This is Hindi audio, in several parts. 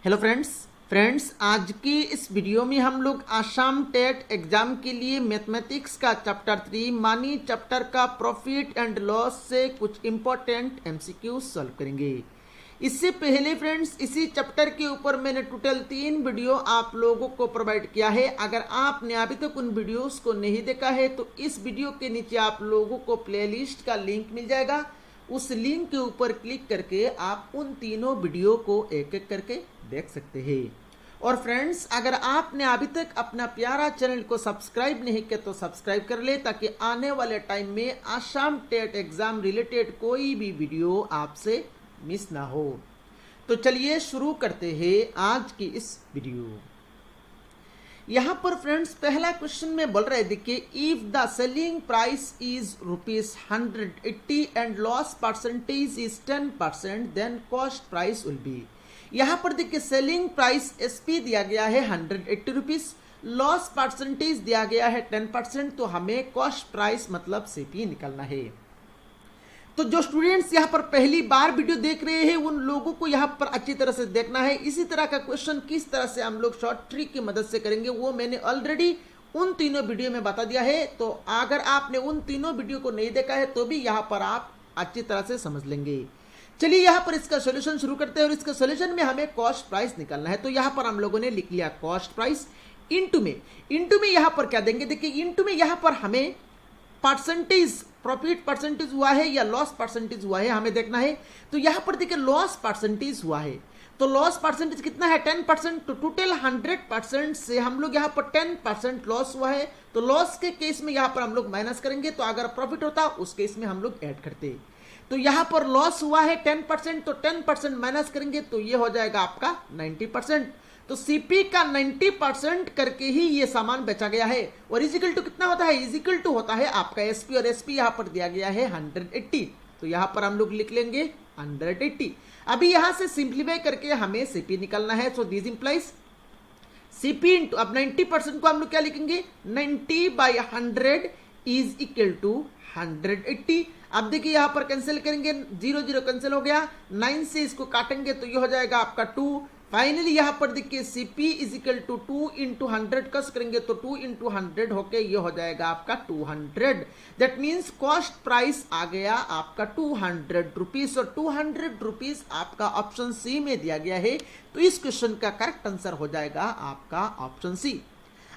हेलो फ्रेंड्स आज की इस वीडियो में हम लोग आसाम टेट एग्जाम के लिए मैथमेटिक्स का चैप्टर 3 मानी चैप्टर का प्रॉफिट एंड लॉस से कुछ इंपॉर्टेंट एमसीक्यू सॉल्व करेंगे। इससे पहले फ्रेंड्स इसी चैप्टर के ऊपर मैंने टोटल 3 वीडियो आप लोगों को प्रोवाइड किया है। अगर आपने अभी तक उन वीडियोस को नहीं देखा है तो इस वीडियो के नीचे आप लोगों को प्लेलिस्ट का लिंक मिल जाएगा। उस लिंक के ऊपर क्लिक करके आप उन तीनों वीडियो को एक एक करके देख सकते हैं। और फ्रेंड्स अगर आपने अभी तक अपना प्यारा चैनल को सब्सक्राइब नहीं किया तो सब्सक्राइब कर ले, ताकि आने वाले टाइम में आसाम टेट एग्जाम रिलेटेड कोई भी वीडियो आपसे मिस ना हो। तो चलिए शुरू करते हैं आज की इस वीडियो। यहां पर फ्रेंड्स पहला क्वेश्चन में बोल रहे देखिए, if the selling price is ₹180 and loss percentage is 10% then cost price will be. यहां पर देखिए सेलिंग प्राइस एसपी दिया गया है ₹180, लॉस परसेंटेज दिया गया है 10%, तो हमें कॉस्ट प्राइस मतलब सीपी निकालना है। तो जो स्टूडेंट्स यहाँ पर पहली बार वीडियो देख रहे हैं उन लोगों को यहाँ पर अच्छी तरह से देखना है। इसी तरह का क्वेश्चन किस तरह से हम लोग शॉर्ट ट्रिक की मदद से करेंगे वो मैंने ऑलरेडी उन तीनों वीडियो में बता दिया है। तो अगर आपने उन तीनों वीडियो को नहीं देखा है तो भी यहाँ पर आप अच्छी तरह से समझ लेंगे। चलिए यहाँ पर इसका सोल्यूशन शुरू करते हैं और इसका सोल्यूशन में हमें कॉस्ट प्राइस निकालना है। तो यहाँ पर हम लोगों ने लिख लिया कॉस्ट प्राइस इंटू में यहाँ पर क्या देंगे, देखिए इंटू में यहाँ पर हमें परसेंटेज प्रॉफिट परसेंटेज हुआ है या लॉस परसेंटेज हुआ है हमें देखना है। तो यहां पर देखिए लॉस परसेंटेज हुआ है, तो लॉस परसेंटेज कितना है 10%। तो टोटल 100% से हम लोग यहाँ पर 10% लॉस हुआ है। तो लॉस के केस में यहाँ पर हम लोग माइनस करेंगे, तो अगर प्रॉफिट होता उस केस में हम लोग ऐड करते। तो यहाँ पर लॉस हुआ है 10%, तो 10% माइनस करेंगे तो ये हो जाएगा आपका 90%। तो सीपी का 90% करके ही ये सामान बेचा गया है। और इजिकल टू कितना होता है, इजिकल टू होता है आपका एसपी, और एसपी यहाँ पर दिया गया है 180। तो यहाँ पर हम लोग लिख लेंगे 180। अभी यहाँ से सिंप्लीफाई करके हमें सीपी निकालना है। So this implies CP into, अब 90% को हम लोग क्या लिखेंगे 90/100 इज इक्वल टू 180। अब देखिए यहाँ पर कैंसिल करेंगे, 0 कैंसिल हो गया, 9 से इसको काटेंगे तो ये हो जाएगा आपका 2। फाइनली यहाँ पर देखिए CP is equal to 2 into 100 कस करेंगे तो 2 इंटू 100 होके ये हो जाएगा आपका 200। दैट मीन्स कॉस्ट प्राइस आ गया आपका ₹200 और ₹200 आपका ऑप्शन सी में दिया गया है। तो इस क्वेश्चन का करेक्ट आंसर हो जाएगा आपका ऑप्शन सी।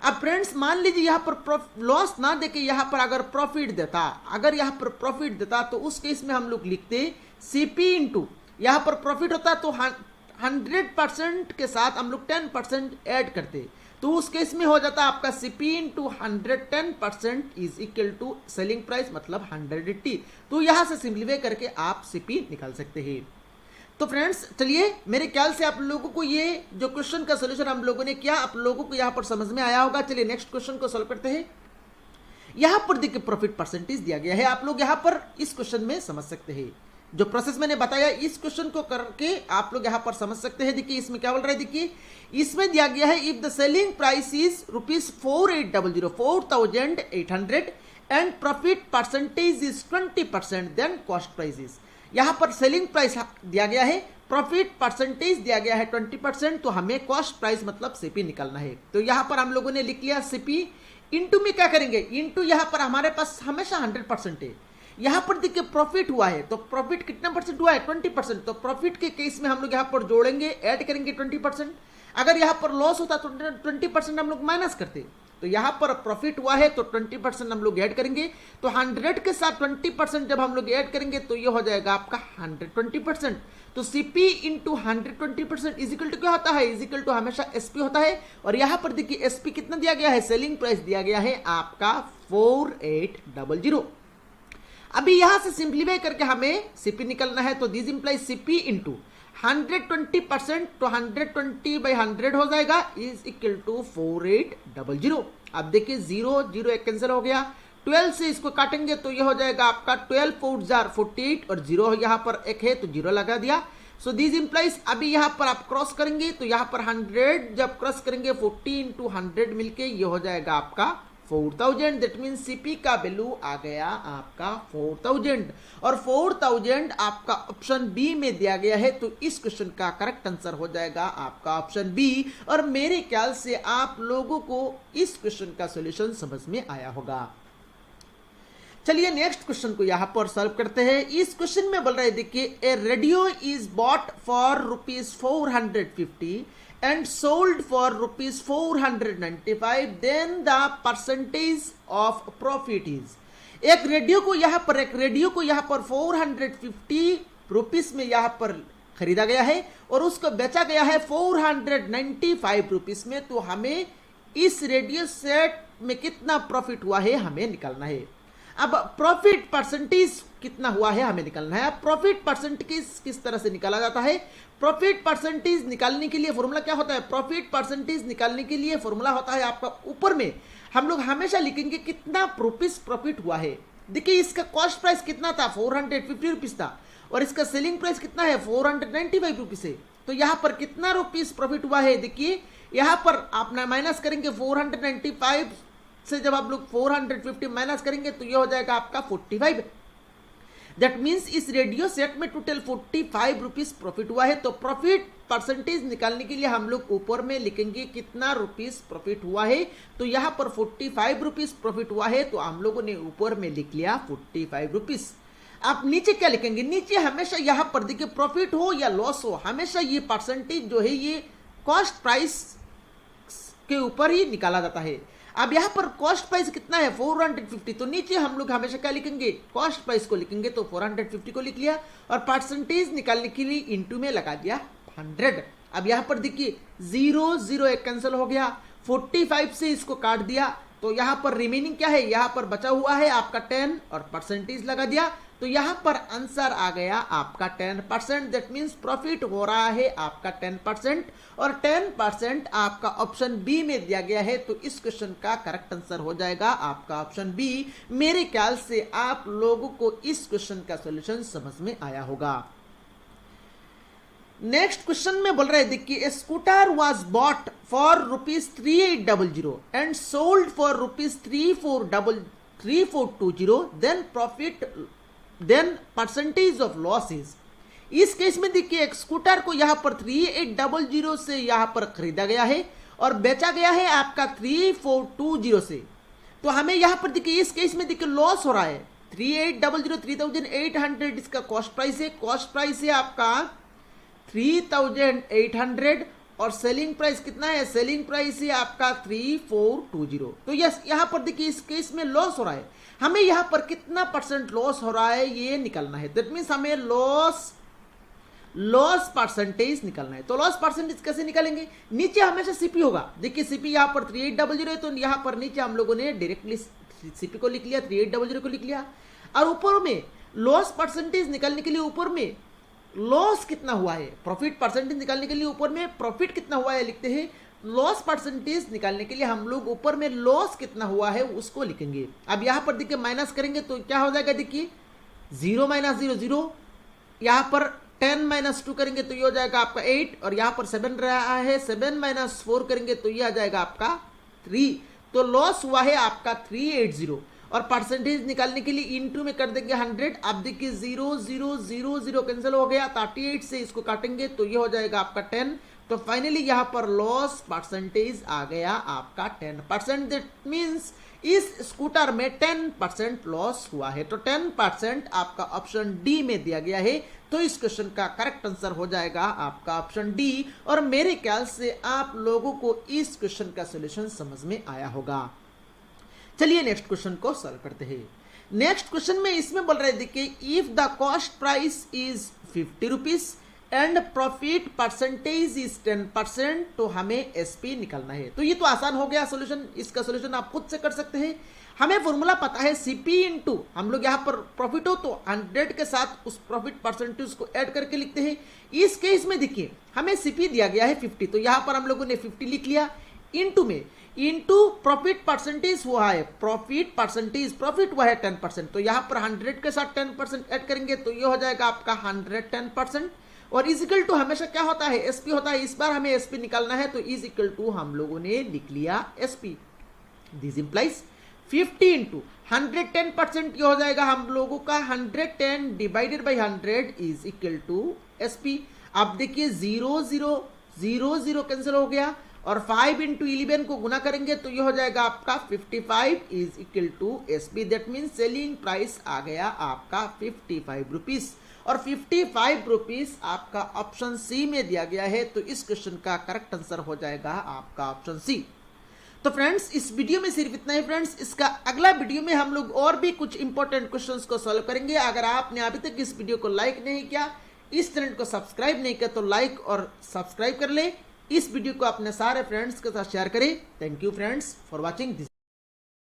अब फ्रेंड्स मान लीजिए यहाँ पर लॉस ना देके यहाँ पर अगर प्रॉफिट देता, अगर यहाँ पर प्रॉफिट देता तो उस केस में हम लोग लिखते सीपी इंटू, यहाँ पर प्रॉफिट होता तो 100% के साथ हम लोग 10% ऐड करते, तो उस केस में हो जाता आपका CP into 110% is equal to selling price मतलब 180। तो यहां से सिंप्लीफाई करके आप सीपी निकाल सकते हैं। तो फ्रेंड्स चलिए मेरे ख्याल से आप लोगों को ये जो क्वेश्चन का सोल्यूशन हम लोगों ने किया आप लोगों को यहां पर समझ में आया होगा। चलिए नेक्स्ट क्वेश्चन को सोल्व करते हैं। यहां पर देखिए प्रॉफिट परसेंटेज दिया गया है, आप लोग यहां पर इस क्वेश्चन में समझ सकते हैं। जो प्रोसेस मैंने बताया इस क्वेश्चन को करके आप लोग यहां पर समझ सकते हैं। देखिए इसमें क्या बोल रहा है, देखिए इसमें दिया गया है if the selling price is ₹4800 and profit percentage is 20% then cost price is. यहां पर सेलिंग प्राइस दिया गया है, प्रॉफिट परसेंटेज दिया गया है 20%, तो हमें कॉस्ट प्राइस मतलब सीपी निकालना है। तो यहां पर हम लोगों ने लिख लिया सीपी इंटू में क्या करेंगे, इंटू यहां पर हमारे पास हमेशा 100% है। यहां पर देखिए प्रॉफिट हुआ है तो प्रॉफिट कितना परसेंट हुआ है 20%, तो प्रॉफिट के केस में हम लोग यहां पर जोड़ेंगे ऐड करेंगे 20%। अगर यहां पर लॉस होता तो 20% हम लोग माइनस करते। तो यहां पर प्रॉफिट हुआ है तो 20% हम लोग ऐड करेंगे। तो 100 के साथ 20% जब हम लोग ऐड करेंगे तो ये हो जाएगा आपका 120%। तो सीपी इंटू 120% इजिकल टू क्या होता है, इजिकल टू हमेशा एसपी होता है। और यहां पर देखिए एसपी कितना दिया गया है, सेलिंग प्राइस दिया गया है आपका 4800। अभी यहां से सिंप्लीफाई करके हमें सीपी निकलना है। तो दिस इंप्लाइज सीपी इंटू 120% तो 120/100 हो जाएगा इज इक्वल टू 4800। अब देखिए 0 एक कैंसिल हो गया, 12 से इसको काटेंगे तो ये हो जाएगा आपका 12 4 48 और 0 यहाँ पर एक है तो 0 लगा दिया। सो दिस इंप्लाइज अभी यहाँ पर आप क्रॉस करेंगे तो यहाँ पर 100 जब क्रॉस करेंगे 40 इंटू 100 मिलके ये हो जाएगा आपका 4000, दैट मीन सीपी का वैल्यू आ गया आपका 4000 और 4000 आपका ऑप्शन बी में दिया गया है, तो इस क्वेश्चन का करेक्ट आंसर हो जाएगा आपका ऑप्शन बी। और मेरे ख्याल से आप लोगों को इस क्वेश्चन का सॉल्यूशन समझ में आया होगा। चलिए नेक्स्ट क्वेश्चन को यहां पर सॉल्व करते हैं। इस क्वेश्चन में बोल रहे हैं, देखिए, a radio is bought for ₹450 and sold for ₹495, then the percentage of profit is। एक रेडियो को यहां पर 450 रुपीस में यहां पर खरीदा गया है और उसको बेचा गया है 495 रुपीस में। तो हमें इस रेडियो सेट में कितना प्रॉफिट हुआ है हमें निकालना है। अब प्रॉफिट परसेंटेज कितना हुआ है हमें निकालना है। अब प्रॉफिट परसेंटेज किस तरह से निकाला जाता है? प्रॉफिट परसेंटेज निकालने के लिए फॉर्मूला क्या होता है? प्रॉफिट परसेंटेज निकालने के लिए फॉर्मूला होता है आपका, ऊपर में हम लोग हमेशा लिखेंगे कितना रुपीस प्रॉफिट हुआ है। देखिए, इसका कॉस्ट प्राइस कितना था? 450 रुपीस था और इसका सेलिंग प्राइस कितना है? 495 रुपीस है। तो यहाँ पर कितना रुपीस प्रॉफिट हुआ है? देखिए, यहाँ पर आप माइनस करेंगे 495 से, जब आप लोग 450 माइनस करेंगे तो ये हो जाएगा आपका 45। दैट मीन्स इस रेडियो सेट में टोटल 45 रुपीस प्रॉफिट हुआ है। तो प्रॉफिट परसेंटेज निकालने के लिए हम लोग ऊपर में लिखेंगे कितना रुपीस प्रॉफिट हुआ है। तो यहाँ पर 45 रुपीस प्रॉफिट हुआ है, तो हम लोगों ने ऊपर में लिख लिया 45 रुपीस। आप नीचे क्या लिखेंगे? नीचे हमेशा यहाँ पर देखिए, प्रॉफिट हो या लॉस हो, हमेशा ये परसेंटेज जो है ये कॉस्ट प्राइस के ऊपर ही निकाला जाता है। अब यहाँ पर कॉस्ट प्राइस कितना है? 450। तो नीचे हम लोग हमेशा क्या लिखेंगे? कॉस्ट प्राइस को लिखेंगे। तो 450 को लिख लिया और परसेंटेज निकालने के लिए इंटू में लगा दिया 100। अब यहाँ पर देखिए 0 एक कैंसिल हो गया, 45 से इसको काट दिया, तो यहाँ पर रिमेनिंग क्या है? यहाँ पर बचा हुआ है आपका 10 और परसेंटेज लगा दिया, तो यहाँ पर आंसर आ गया आपका 10%। दैट मीन्स प्रॉफिट हो रहा है आपका 10% और 10% आपका ऑप्शन बी में दिया गया है। तो इस क्वेश्चन का करेक्ट आंसर हो जाएगा आपका ऑप्शन बी। मेरे ख्याल से आप लोगों को इस क्वेश्चन का सॉल्यूशन समझ में आया होगा। नेक्स्ट क्वेश्चन में बोल रहे हैं, देखिए, scooter was bought for ₹3800 and sold for ₹3420, then percentage of losses. इस केस में देखिए, एक स्कूटर को यहां पर 3800 से यहां पर खरीदा गया है और बेचा गया है आपका 3420 से। तो हमें यहां पर देखिए, इस केस में देखिए लॉस हो रहा है। 3800 3800 इसका कॉस्ट प्राइस है। कॉस्ट प्राइस है आपका 3800 और सेलिंग प्राइस कितना है? सेलिंग प्राइस है आपका 3420। तो यस, यहां पर देखिए इस केस में लॉस हो रहा है। हमें यहां पर कितना परसेंट लॉस हो रहा है ये निकालना है। दैट मीन्स हमें लॉस परसेंटेज निकालना है। तो लॉस परसेंटेज कैसे निकालेंगे? नीचे हमेशा सीपी होगा। देखिए, सीपी यहां पर 3800 है, तो यहां पर नीचे हम लोगों ने डायरेक्टली सीपी को लिख लिया, 3800 को लिख लिया। और ऊपर में लॉस परसेंटेज निकालने के लिए ऊपर में लॉस कितना हुआ है, प्रॉफिट परसेंटेज निकालने के लिए ऊपर में प्रॉफिट कितना हुआ है लिखते हैं। लॉस परसेंटेज निकालने के लिए हम लोग ऊपर में लॉस कितना हुआ है उसको लिखेंगे। अब यहां पर देखिए माइनस करेंगे तो क्या हो जाएगा? देखिए 0 - 0 0, यहां पर 10 - 2 करेंगे तो ये हो जाएगा आपका 8 और यहां पर 7 रहा है, 7 - 4 करेंगे तो ये आ जाएगा आपका 3। तो लॉस हुआ है आपका 380 और परसेंटेज निकालने के लिए इनटू में कर देंगे 100। अब देखिए 0 0 0 0 कैंसिल हो गया, 38 से इसको काटेंगे तो ये हो जाएगा आपका 10। तो फाइनली यहां पर लॉस परसेंटेज आ गया आपका 10%। दैट मींस इस स्कूटर में 10% लॉस हुआ है। तो 10% आपका ऑप्शन डी में दिया गया है। तो इस क्वेश्चन का करेक्ट आंसर हो जाएगा आपका ऑप्शन डी। और मेरे ख्याल से आप लोगों को इस क्वेश्चन का सॉल्यूशन समझ में आया होगा। चलिए नेक्स्ट क्वेश्चन को सॉल्व करते हैं। नेक्स्ट क्वेश्चन में इसमें बोल रहे हैं, देखिए, if the cost price is 50 rupees and profit percentage is 10%, तो हमें एसपी निकालना है। तो ये तो आसान हो गया सॉल्यूशन। इसका सॉल्यूशन आप खुद से कर सकते हैं। हमें फॉर्मूला पता है सीपी इंटू, हम लोग यहाँ पर प्रॉफिट हो तो 100 के साथ उस प्रॉफिट परसेंटेज को ऐड करके लिखते हैं। इस केस में देखिए हमें सीपी दिया गया है 50, तो यहाँ पर हम लोगों ने 50 लिख लिया। इंटू में इंटू प्रॉफिट परसेंटेज हुआ है, प्रॉफिट हुआ है 10%, तो यहाँ पर 100 के साथ 10% ऐड करेंगे तो ये हो जाएगा आपका 110%। और इज इक्वल टू हमेशा क्या होता है? एसपी होता है। इस बार हमें एसपी निकालना है तो इज इक्वल टू हम लोगों ने लिख लिया एसपी। दिस इंप्लाइज 50 इंटू 110% ये हो जाएगा हम लोगों का 110 divided by 100 is equal to SP. अब देखिए 0 0 0 0 कैंसिल हो गया और 5 इंटू 11 को गुना करेंगे तो ये हो जाएगा आपका 55 is equal to SP. That mean selling price आ गया आपका 55 रुपीज और 55 रुपीज आपका ऑप्शन सी में दिया गया है। तो इस क्वेश्चन का करेक्ट आंसर हो जाएगा आपका ऑप्शन सी। तो फ्रेंड्स इस वीडियो में सिर्फ इतना ही फ्रेंड्स। इसका अगला वीडियो में हम लोग और भी कुछ इंपॉर्टेंट क्वेश्चंस को सॉल्व करेंगे। अगर आपने अभी तक इस वीडियो को लाइक नहीं किया, इस चैनल को सब्सक्राइब नहीं किया तो लाइक और सब्सक्राइब कर ले। इस वीडियो को अपने सारे फ्रेंड्स के साथ शेयर करें। Thank you friends for watching this.